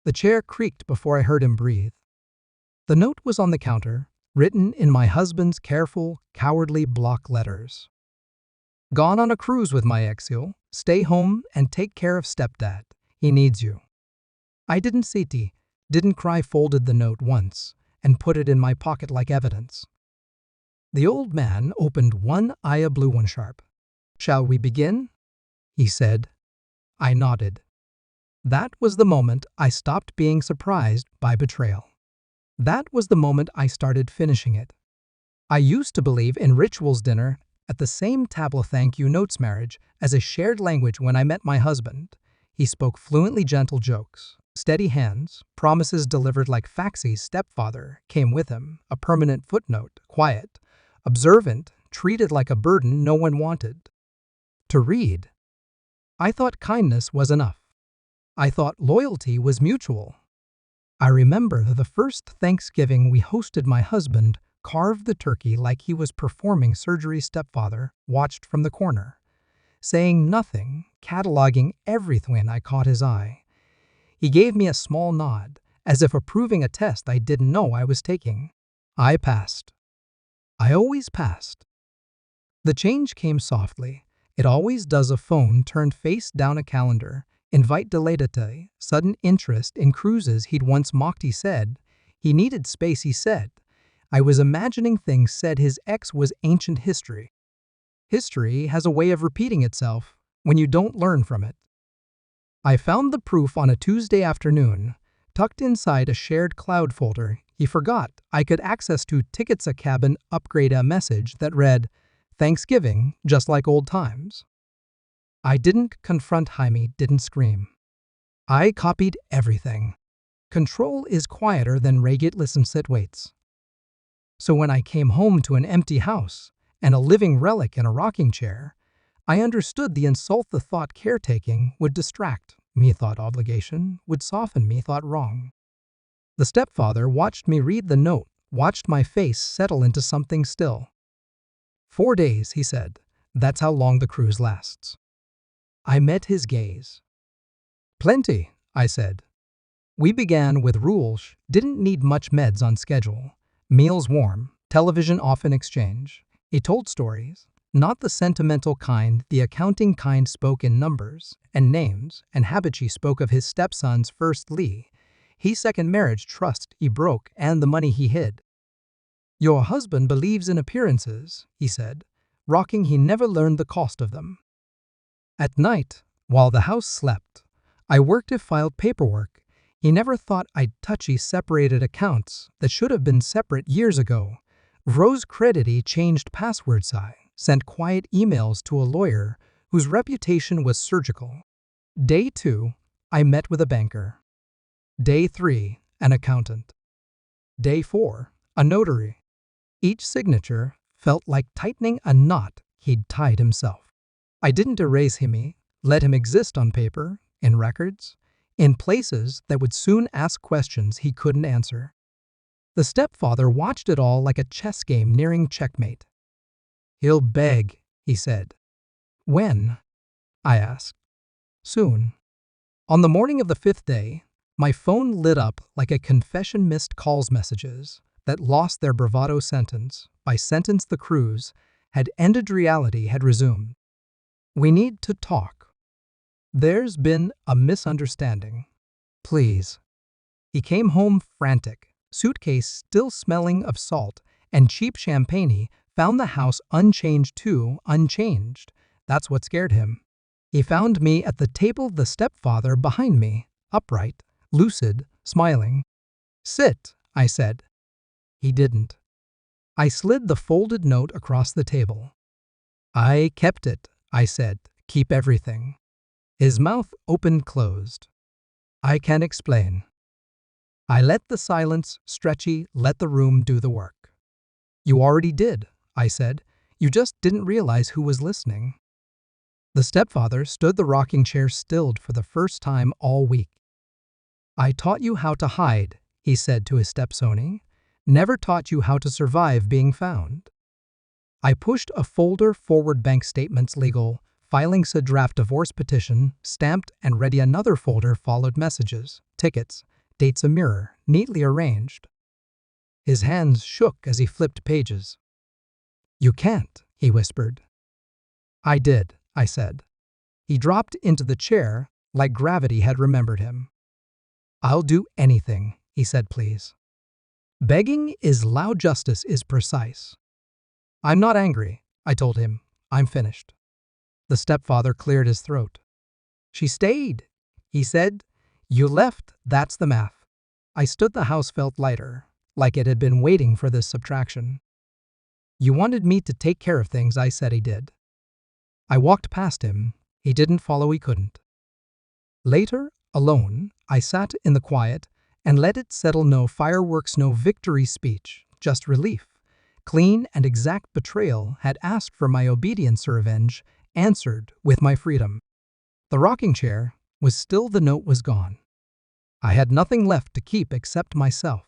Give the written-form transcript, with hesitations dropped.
The chair creaked before I heard him breathe. The note was on the counter, written in my husband's careful, cowardly block letters. Gone on a cruise with my ex-il. Stay home and take care of stepdad. He needs you. I didn't see didn't cry, folded the note once, and put it in my pocket like evidence. The old man opened one eye, a blue one sharp. Shall we begin? He said. I nodded. That was the moment I stopped being surprised by betrayal. That was the moment I started finishing it. I used to believe in rituals, dinner at the same table, thank you notes, marriage as a shared language. When I met my husband, he spoke fluently, gentle jokes, steady hands, promises delivered like faxes. Stepfather came with him, a permanent footnote, quiet, observant, treated like a burden no one wanted to read. I thought kindness was enough. I thought loyalty was mutual. I remember the first Thanksgiving we hosted. My husband carved the turkey like he was performing surgery. Stepfather watched from the corner, saying nothing, cataloging everything. I caught his eye. He gave me a small nod, as if approving a test I didn't know I was taking. I passed. I always passed. The change came softly. It always does. A phone turned face down, a calendar. Invite delayed a day. Sudden interest in cruises he'd once mocked. He said he needed space. He said I was imagining things. Said his ex was ancient history. History has a way of repeating itself when you don't learn from it. I found the proof on a Tuesday afternoon, tucked inside a shared cloud folder. He forgot I could access 2 tickets, a cabin upgrade, a message that read, Thanksgiving, just like old times. I didn't confront Jaime, didn't scream. I copied everything. Control is quieter than rage. Listen, sit, waits. So when I came home to an empty house and a living relic in a rocking chair, I understood the insult. The thought caretaking would distract me, thought obligation would soften me, thought wrong. The stepfather watched me read the note, watched my face settle into something still. 4 days, he said. That's how long the cruise lasts. I met his gaze. Plenty, I said. We began with rules, didn't need much, meds on schedule, meals warm, television off in exchange. He told stories, not the sentimental kind, the accounting kind. Spoke in numbers and names and habits. He spoke of his stepson's first Lee, his second marriage, trust he broke, and the money he hid. Your husband believes in appearances, he said, rocking. He never learned the cost of them. At night, while the house slept, I worked and filed paperwork. He never thought I'd touch. He separated accounts that should have been separate years ago. Rose credit. He changed passwords. I sent quiet emails to a lawyer whose reputation was surgical. Day 2, I met with a banker. Day 3, an accountant. Day 4, a notary. Each signature felt like tightening a knot he'd tied himself. I didn't erase him, let him exist on paper, in records, in places that would soon ask questions he couldn't answer. The stepfather watched it all like a chess game nearing checkmate. He'll beg, he said. When? I asked. Soon. On the morning of the 5th day, my phone lit up like a confession. Missed calls, messages that lost their bravado. Sentence by sentence, the cruise had ended. Reality had resumed. We need to talk. There's been a misunderstanding. Please. He came home frantic, suitcase still smelling of salt and cheap champagne. He found the house unchanged too, unchanged. That's what scared him. He found me at the table, the stepfather behind me, upright, lucid, smiling. Sit, I said. He didn't. I slid the folded note across the table. I kept it, I said. Keep everything. His mouth opened, closed. I can't explain. I let the silence stretchy, let the room do the work. You already did, I said. You just didn't realize who was listening. The stepfather stood, the rocking chair stilled for the first time all week. I taught you how to hide, he said to his stepson. Never taught you how to survive being found. I pushed a folder forward, bank statements, legal, filings, a draft divorce petition, stamped and ready. Another folder followed, messages, tickets, dates a mirror, neatly arranged. His hands shook as he flipped pages. "You can't," he whispered. "I did," I said. He dropped into the chair like gravity had remembered him. "I'll do anything," he said, please. Begging is loud, justice is precise. "I'm not angry," I told him. "I'm finished." The stepfather cleared his throat. "She stayed," he said. "You left, that's the math." I stood. The house felt lighter, like it had been waiting for this subtraction. "You wanted me to take care of things," I said. He did. I walked past him. He didn't follow, he couldn't. Later, alone, I sat in the quiet and let it settle. No fireworks, no victory speech, just relief. Clean and exact betrayal had asked for my obedience or revenge, answered with my freedom. The rocking chair was still, the note was gone. I had nothing left to keep except myself.